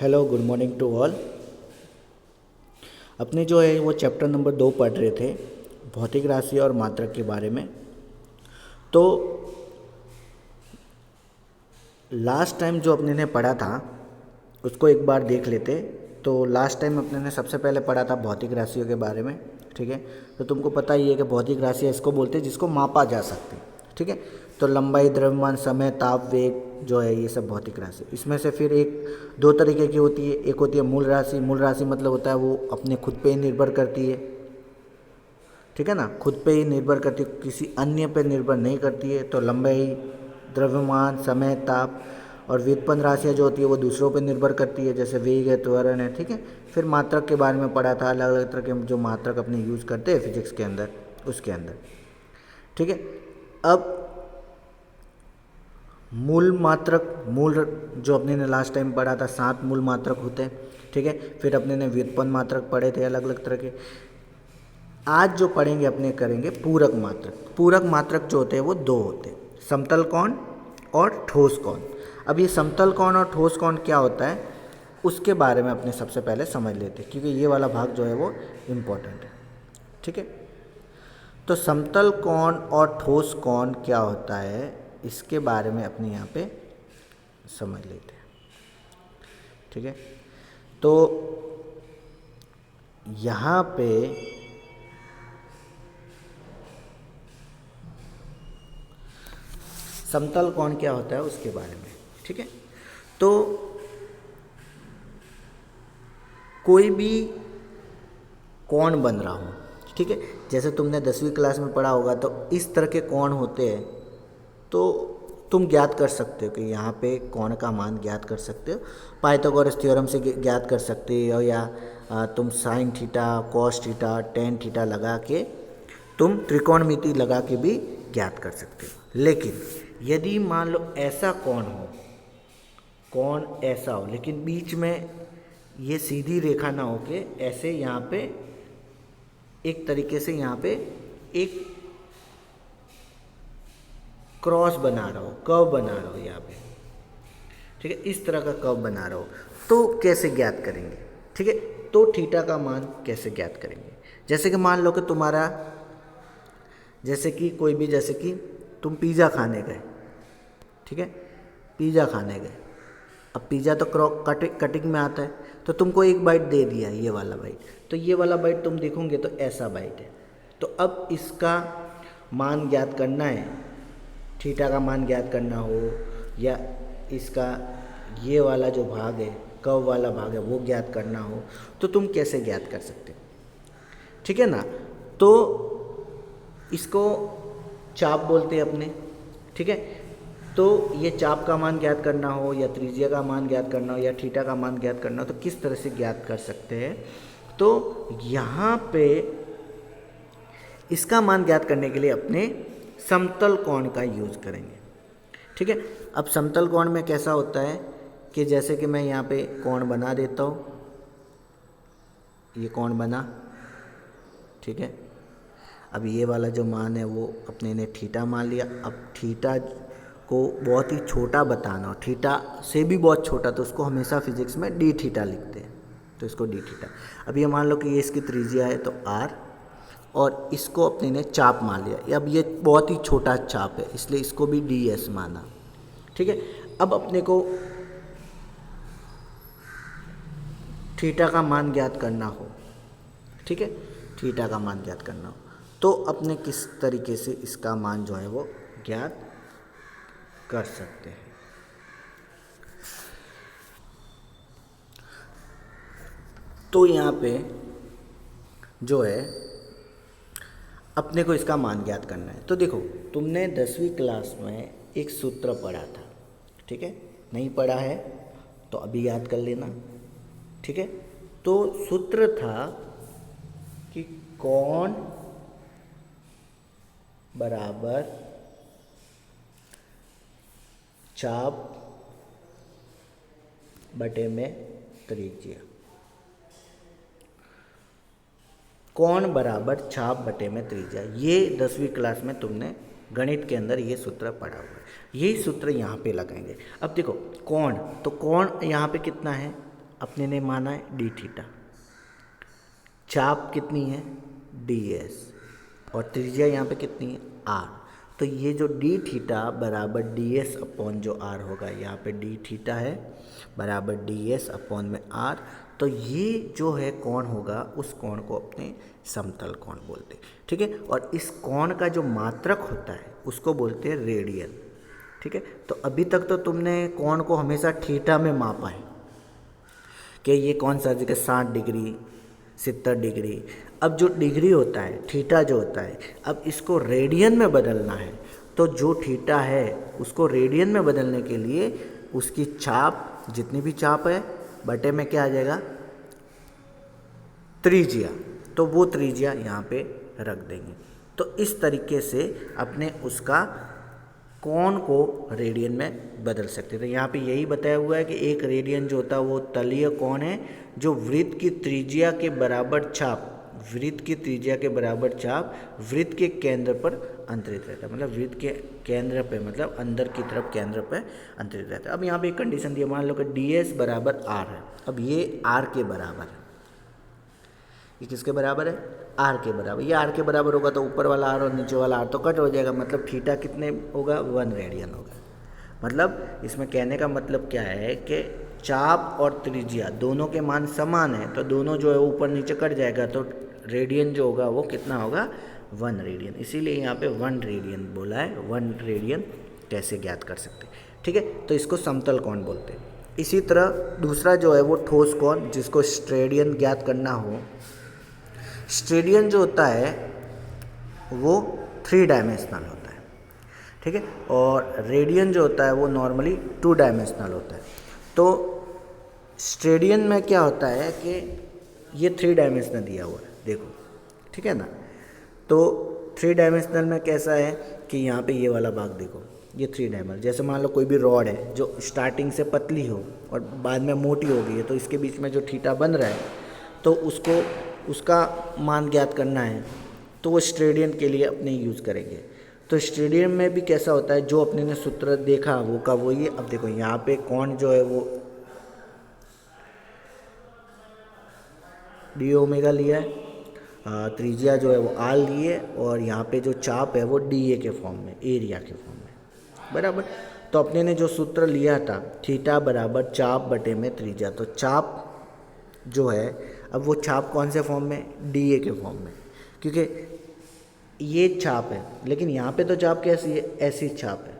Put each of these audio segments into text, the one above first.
Hello, good morning to all. अपने जो है वो चैप्टर नंबर 2 पढ़ रहे थे, भौतिक राशि और मात्रक के बारे में। तो लास्ट टाइम जो अपने ने पढ़ा था उसको एक बार देख लेते। तो लास्ट टाइम अपने ने सबसे पहले पढ़ा था भौतिक राशियों के बारे में, ठीक है। तो तुमको पता ही है कि भौतिक राशि इसको बोलते हैं जिसको मापा जा सकते, ठीक है। तो लंबाई, द्रव्यमान, समय, ताप, वेग जो है ये सब भौतिक राशि। इसमें से फिर एक दो तरीके की होती है। एक होती है मूल राशि। मूल राशि मतलब होता है वो अपने खुद पे ही निर्भर करती है, ठीक है ना, खुद पे ही निर्भर करती है, किसी अन्य पे निर्भर नहीं करती है। तो लंबाई, द्रव्यमान, समय, ताप और व्युत्पन्न राशियाँ जो होती है वो दूसरों पे निर्भर करती है, जैसे वेग है, त्वरण है, ठीक है। फिर मात्रक के बारे में पढ़ा था, अलग अलग तरह के जो मात्रक अपने यूज़ करते हैं फिजिक्स के अंदर, उसके अंदर, ठीक है। अब मूल मात्रक, मूल जो अपने ने लास्ट टाइम पढ़ा था 7 मूल मात्रक होते हैं, ठीक है। फिर अपने ने व्युत्पन्न मात्रक पढ़े थे अलग अलग तरह के। आज जो पढ़ेंगे अपने करेंगे पूरक मात्रक। पूरक मात्रक जो होते हैं वो दो होते हैं, समतल कोण और ठोस कोण। अब ये समतल कोण और ठोस कोण क्या होता है उसके बारे में अपने सबसे पहले समझ लेते हैं, क्योंकि ये वाला भाग जो है वो इम्पोर्टेंट है, ठीक है। तो समतल कोण और ठोस कोण क्या होता है इसके बारे में अपने यहाँ पे समझ लेते हैं, ठीक है। तो यहाँ पे समतल कोण क्या होता है उसके बारे में, ठीक है। तो कोई भी कोण बन रहा हो, ठीक है, जैसे तुमने 10वीं क्लास में पढ़ा होगा तो इस तरह के कोण होते हैं। तो तुम ज्ञात कर सकते हो कि यहाँ पे कोण का मान ज्ञात कर सकते हो, पाइथागोरस थ्योरम से ज्ञात कर सकते हो, या तुम sine theta, cos theta, tan theta लगा के तुम त्रिकोणमिति लगा के भी ज्ञात कर सकते हो। लेकिन यदि मान लो ऐसा कोण हो, कोण ऐसा हो लेकिन बीच में ये सीधी रेखा ना हो के ऐसे यहाँ पे एक तरीके से यहाँ पे एक क्रॉस बना रहा हो, कर्व बना रहा हो यहाँ पे, ठीक है, इस तरह का कर्व बना रहा हो, तो कैसे ज्ञात करेंगे, ठीक है। तो थीटा का मान कैसे ज्ञात करेंगे, जैसे कि मान लो कि तुम्हारा, जैसे कि कोई भी, जैसे कि तुम पिज़्ज़ा खाने गए, ठीक है, पिज़्ज़ा खाने गए। अब पिज़्ज़ा तो कटिंग में आता है, तो तुमको एक बाइट दे दिया, ये वाला बाइट, तो ये वाला बाइट तुम देखोगे तो ऐसा बाइट है। तो अब इसका मान ज्ञात करना है, थीटा का मान ज्ञात करना हो, या इसका ये वाला जो भाग है, कर्व वाला भाग है, वो ज्ञात करना हो, तो तुम कैसे ज्ञात कर सकते हो, ठीक है ना। तो इसको चाप बोलते हैं अपने, ठीक है। तो ये चाप का मान ज्ञात करना हो, या त्रिज्या का मान ज्ञात करना हो, या थीटा का मान ज्ञात करना हो, तो किस तरह से ज्ञात कर सकते हैं। तो यहाँ पे इसका मान ज्ञात करने के लिए अपने समतल कोण का यूज करेंगे, ठीक है। अब समतल कोण में कैसा होता है कि जैसे कि मैं यहाँ पे कोण बना देता हूँ, ये कोण बना, ठीक है। अब ये वाला जो मान है वो अपने ने थीटा मान लिया। अब थीटा को बहुत ही छोटा बताना हो, थीटा से भी बहुत छोटा, तो उसको हमेशा फिजिक्स में डी थीटा लिखते हैं, तो इसको डी थीटा। अब ये मान लो कि ये इसकी त्रिज्या है तो आर, और इसको अपने ने चाप मान लिया। अब ये बहुत ही छोटा चाप है इसलिए इसको भी डी एस माना, ठीक है। अब अपने को थीटा का मान ज्ञात करना हो, ठीक है, थीटा का मान ज्ञात करना हो, तो अपने किस तरीके से इसका मान जो है वो ज्ञात कर सकते हैं। तो यहाँ पे जो है अपने को इसका मान ज्ञात करना है। तो देखो, तुमने 10वीं क्लास में एक सूत्र पढ़ा था, ठीक है, नहीं पढ़ा है तो अभी याद कर लेना, ठीक है। तो सूत्र था कि कोण बराबर चाप बटे में त्रिज्या, कोण बराबर चाप बटे में त्रिज्या। ये 10वीं क्लास में तुमने गणित के अंदर ये सूत्र पढ़ा हुआ है, यही सूत्र यहाँ पे लगाएंगे। अब देखो कोण, तो कोण यहाँ पे कितना है अपने ने माना है डी थीटा, चाप कितनी है डी एस, और त्रिज्या यहाँ पे कितनी है आर। तो ये जो डी थीटा बराबर डी एस अपॉन जो आर होगा, यहाँ पे डी थीटा है बराबर डी एस अपॉन में आर, तो ये जो है कोण होगा उस कोण को अपने समतल कोण बोलते हैं। ठीक है, और इस कोण का जो मात्रक होता है उसको बोलते हैं रेडियन। ठीक है, तो अभी तक तो तुमने कोण को हमेशा थीटा में मापा है कि ये कौन सा जगह 60 डिग्री 70 डिग्री। अब जो डिग्री होता है थीटा जो होता है, अब इसको रेडियन में बदलना है, तो जो थीटा है उसको रेडियन में बदलने के लिए उसकी चाप, जितनी भी चाप है बटे में क्या आ जाएगा त्रिज्या, तो वो त्रिज्या यहाँ पे रख देंगे। तो इस तरीके से अपने उसका कोण को रेडियन में बदल सकते थे। यहाँ पे यही बताया हुआ है कि एक रेडियन जो होता है वो तलीय कोण है जो वृत्त की त्रिज्या के बराबर चाप, वृत्त की त्रिज्या के बराबर चाप वृत्त के केंद्र पर अंतरित रहता है, मतलब वृत्त के केंद्र पे, मतलब अंदर की तरफ केंद्र पे अंतरित रहता है। अब यहाँ पे एक कंडीशन दी है, मान लो कि डी एस बराबर आर है। अब ये आर के बराबर है, ये किसके बराबर है आर के बराबर। ये आर के बराबर होगा तो ऊपर वाला आर और नीचे वाला आर तो कट हो जाएगा, मतलब थीटा कितने होगा 1 रेडियन होगा। मतलब इसमें कहने का मतलब क्या है कि चाप और त्रिज्या दोनों के मान समान है, तो दोनों जो है ऊपर नीचे कट जाएगा, तो रेडियन जो होगा वो कितना होगा 1 रेडियन। इसीलिए यहाँ पे 1 रेडियन बोला है। 1 रेडियन कैसे ज्ञात कर सकते हैं। ठीक है, तो इसको समतल कोण बोलते हैं। इसी तरह दूसरा जो है वो ठोस कोण, जिसको स्टेडियन ज्ञात करना हो। स्टेडियन जो होता है वो 3 डायमेंशनल होता है। ठीक है, और रेडियन जो होता है वो नॉर्मली 2 डायमेंशनल होता है। तो स्टेडियन में क्या होता है कि ये 3 डायमेंशनल दिया हुआ है, देखो। ठीक है ना, तो 3 डायमेंशनल में कैसा है कि यहाँ पे ये वाला भाग देखो, ये 3 डायमेंशनल। जैसे मान लो कोई भी रॉड है जो स्टार्टिंग से पतली हो और बाद में मोटी हो गई है, तो इसके बीच में जो थीटा बन रहा है, तो उसको उसका मान ज्ञात करना है, तो वो स्टेडियन के लिए अपने यूज़ करेंगे। तो स्टेडियन में भी कैसा होता है, जो अपने ने सूत्र देखा वो का वो ये। अब देखो यहाँ पे कोण जो है वो डी ओमेगा लिया है, त्रिज्या जो है वो आर लिए, और यहाँ पे जो चाप है वो डी ए के फॉर्म में, एरिया के फॉर्म में, बराबर। तो अपने ने जो सूत्र लिया था थीटा बराबर चाप बटे में त्रिज्या, तो चाप जो है, अब वो चाप कौन से फॉर्म में, डी ए के फॉर्म में, क्योंकि ये चाप है, लेकिन यहाँ पे तो चाप कैसी है, ऐसी चाप है,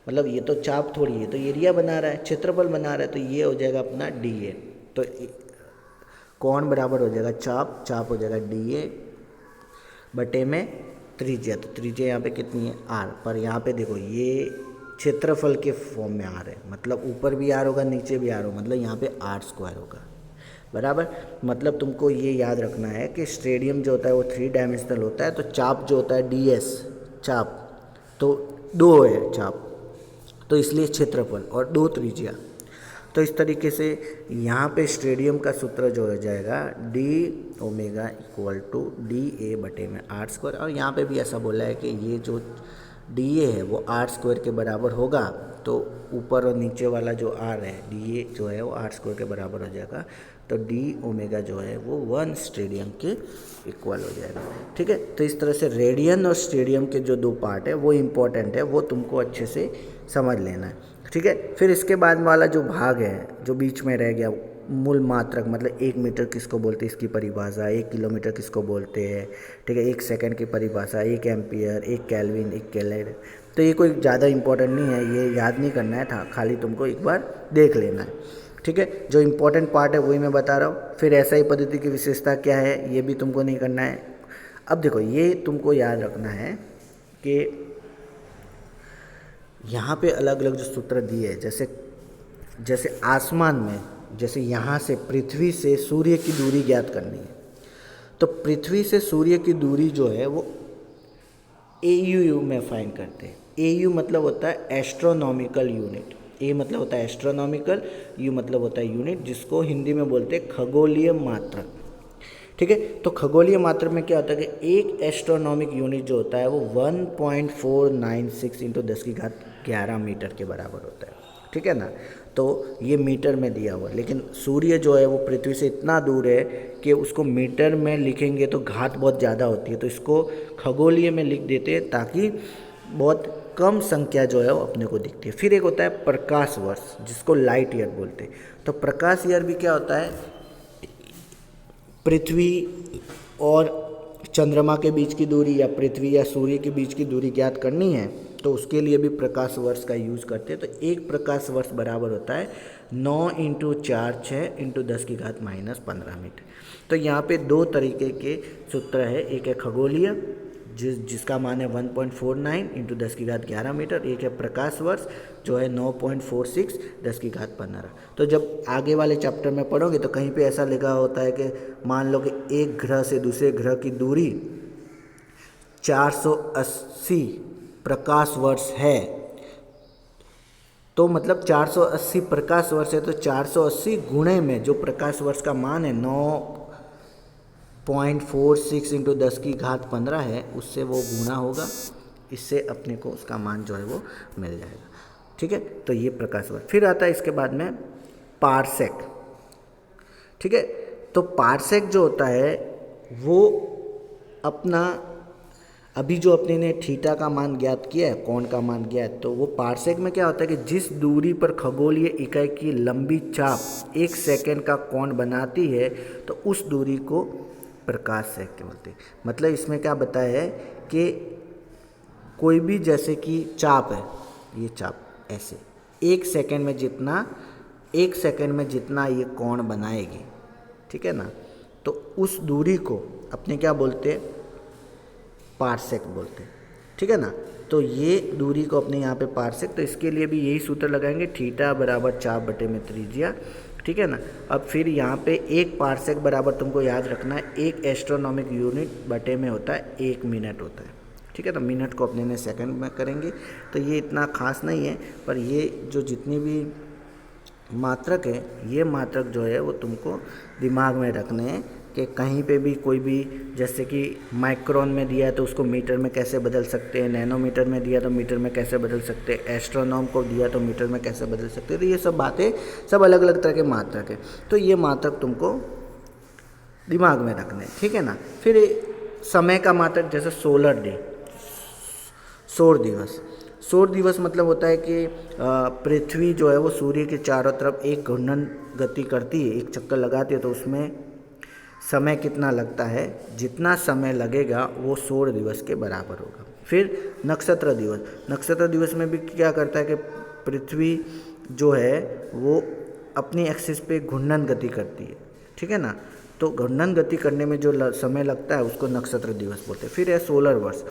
मतलब ये तो चाप थोड़ी है, तो एरिया बना रहा है, क्षेत्रफल बना रहा है, तो ये हो जाएगा अपना डी ए। तो कोण बराबर हो जाएगा चाप, चाप हो जाएगा डी ए बटे में त्रिज्या, तो त्रिज्या यहाँ पे कितनी है आर, पर यहाँ पे देखो ये क्षेत्रफल के फॉर्म में आर है, मतलब ऊपर भी आर होगा नीचे भी आर होगा, मतलब यहाँ पे आर स्क्वायर होगा, बराबर। मतलब तुमको ये याद रखना है कि स्टेडियम जो होता है वो 3 डायमेंशनल होता है, तो चाप जो होता है डी एस चाप, तो 2 है चाप, तो इसलिए क्षेत्रफल और 2 त्रिज्या। तो इस तरीके से यहाँ पे स्टेडियम का सूत्र जो हो जाएगा d omega equal to d a बटे में आर स्क्वायर, और यहाँ पे भी ऐसा बोला है कि ये जो डी ए है वो आर स्क्वायर के बराबर होगा, तो ऊपर और नीचे वाला जो आर है डी ए जो है वो आर स्क्वायर के बराबर हो जाएगा, तो डी ओमेगा जो है वो 1 स्टेडियम के इक्वल हो जाएगा। ठीक है, तो इस तरह से रेडियन और स्टेडियम के जो 2 पार्ट है वो इम्पोर्टेंट है, वो तुमको अच्छे से समझ लेना है। ठीक है, फिर इसके बाद वाला जो भाग है जो बीच में रह गया, मूल मात्रक, मतलब 1 मीटर किसको बोलते हैं इसकी परिभाषा, 1 किलोमीटर किसको बोलते हैं, ठीक है, 1 सेकंड की परिभाषा, 1 एम्पियर, 1 केल्विन, 1 केल्विन। तो ये कोई ज़्यादा इंपॉर्टेंट नहीं है, ये याद नहीं करना है था, खाली तुमको एक बार देख लेना है। ठीक है, जो इम्पोर्टेंट पार्ट है वही मैं बता रहा हूँ। फिर एसआई पद्धति की विशेषता क्या है ये भी तुमको नहीं करना है। अब देखो ये तुमको याद रखना है कि यहाँ पे अलग अलग जो सूत्र दिए हैं, जैसे आसमान में, जैसे यहाँ से पृथ्वी से सूर्य की दूरी ज्ञात करनी है, तो पृथ्वी से सूर्य की दूरी जो है वो AU में फाइन करते हैं। AU मतलब होता है एस्ट्रोनॉमिकल यूनिट, ए मतलब होता है एस्ट्रोनॉमिकल, यू मतलब होता है यूनिट, जिसको हिंदी में बोलते हैं खगोलीय मात्रक। ठीक है, तो खगोलीय मात्रक में क्या होता है कि एक एस्ट्रोनॉमिक यूनिट जो होता है वो 1.496 × 10⁻11 मीटर के बराबर होता है। ठीक है ना, तो ये मीटर में दिया हुआ है, लेकिन सूर्य जो है वो पृथ्वी से इतना दूर है कि उसको मीटर में लिखेंगे तो घात बहुत ज़्यादा होती है, तो इसको खगोलीय में लिख देते हैं ताकि बहुत कम संख्या जो है वो अपने को दिखती है। फिर एक होता है प्रकाश वर्ष, जिसको लाइट ईयर बोलते हैं। तो प्रकाश ईयर भी क्या होता है, पृथ्वी और चंद्रमा के बीच की दूरी या पृथ्वी या सूर्य के बीच की दूरी ज्ञात करनी है तो उसके लिए भी प्रकाश वर्ष का यूज़ करते हैं। तो एक प्रकाश वर्ष बराबर होता है 9 × 4 6 × 10⁻15 मीटर। तो यहाँ पे दो तरीके के सूत्र है, एक है खगोलीय जिसका मान है 1.49 × 10⁻11 मीटर, एक है प्रकाश वर्ष जो है 9.46 10⁻15। तो जब आगे वाले चैप्टर में पढ़ोगे तो कहीं पे ऐसा लिखा होता है कि मान लो कि एक ग्रह से दूसरे ग्रह की दूरी 480 प्रकाश वर्ष है, तो मतलब 480 प्रकाश वर्ष है तो 480 गुणे में जो प्रकाश वर्ष का मान है 9.46 × 10⁻15 है, उससे वो गुणा होगा, इससे अपने को उसका मान जो है वो मिल जाएगा। ठीक है, तो ये प्रकाश वर्ष। फिर आता है इसके बाद में पारसेक। ठीक है, तो पारसेक जो होता है वो अपना अभी जो अपने ने थीटा का मान ज्ञात किया है, कोण का मान किया है, तो वो पारसेक में क्या होता है कि जिस दूरी पर खगोलीय इकाई की लंबी चाप 1 सेकंड का कोण बनाती है तो उस दूरी को प्रकाश सेक बोलते हैं। मतलब इसमें क्या बताया है कि कोई भी जैसे कि चाप है, ये चाप ऐसे 1 सेकंड में जितना ये कोण बनाएगी, ठीक है ना, तो उस दूरी को अपने क्या बोलते हैं, पारसेक बोलते हैं। ठीक है ना, तो ये दूरी को अपने यहाँ पे पारसेक, तो इसके लिए भी यही सूत्र लगाएंगे, थीटा बराबर चाप बटे में त्रिज्या। ठीक है ना, अब फिर यहाँ पे एक पारसेक बराबर तुमको याद रखना है 1 एस्ट्रोनॉमिक यूनिट बटे में होता है 1 मिनट होता है। ठीक है, तो मिनट को अपने ने सेकंड में करेंगे, तो ये इतना खास नहीं है, पर ये जो जितनी भी मात्रक है, ये मात्रक जो है वो तुमको दिमाग में रखने हैं कि कहीं पे भी कोई भी जैसे कि माइक्रोन में दिया है तो उसको मीटर में कैसे बदल सकते हैं, नैनोमीटर में दिया तो मीटर में कैसे बदल सकते हैं, एस्ट्रोनॉम को दिया तो मीटर में कैसे बदल सकते हैं। तो ये सब बातें सब अलग अलग तरह के मात्रक है, तो ये मात्रक तुमको दिमाग में रखने। ठीक है ना, फिर समय का मात्रक जैसे सोलर डे, सौर दिवस। सौर दिवस मतलब होता है कि पृथ्वी जो है वो सूर्य के चारों तरफ एक घूर्णन गति करती है, एक चक्कर लगाती है, तो उसमें समय कितना लगता है, जितना समय लगेगा वो सौर दिवस के बराबर होगा। फिर नक्षत्र दिवस, नक्षत्र दिवस में भी क्या करता है कि पृथ्वी जो है वो अपनी एक्सिस पे घूर्णन गति करती है। ठीक है ना, तो घूर्णन गति करने में जो समय लगता है उसको नक्षत्र दिवस बोलते हैं। फिर है सोलर वर्ष।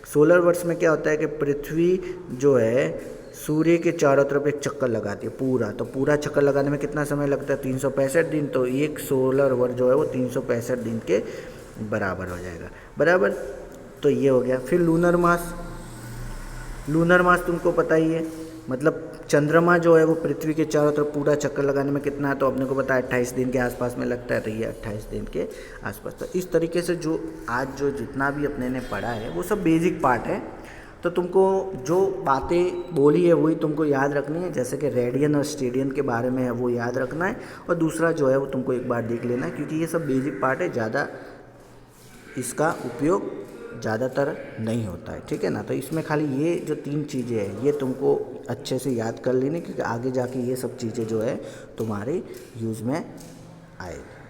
सोलर वर्ष में क्या होता है कि पृथ्वी जो है सूर्य के चारों तरफ एक चक्कर लगाती है पूरा, तो पूरा चक्कर लगाने में कितना समय लगता है, 365 दिन, तो एक सोलर वर्ष जो है वो 365 दिन के बराबर हो जाएगा, बराबर। तो ये हो गया। फिर लूनर मास, लूनर मास तुमको पता ही है, मतलब चंद्रमा जो है वो पृथ्वी के चारों तरफ पूरा चक्कर लगाने में कितना है, तो अपने को पता है 28 दिन के आसपास में लगता है, तो ये 28 दिन के आसपास। तो इस तरीके से जो आज जो जितना भी अपने ने पढ़ा है वो सब बेसिक पार्ट है, तो तुमको जो बातें बोली है वही तुमको याद रखनी है, जैसे कि रेडियन और स्टेडियन के बारे में है वो याद रखना है, और दूसरा जो है वो तुमको एक बार देख लेना है, क्योंकि ये सब बेसिक पार्ट है, ज़्यादा इसका उपयोग ज़्यादातर नहीं होता है। ठीक है ना, तो इसमें खाली ये जो 3 चीज़ें हैं ये तुमको अच्छे से याद कर लेनी, क्योंकि आगे जाके ये सब चीज़ें जो है तुम्हारे यूज़ में आएगी।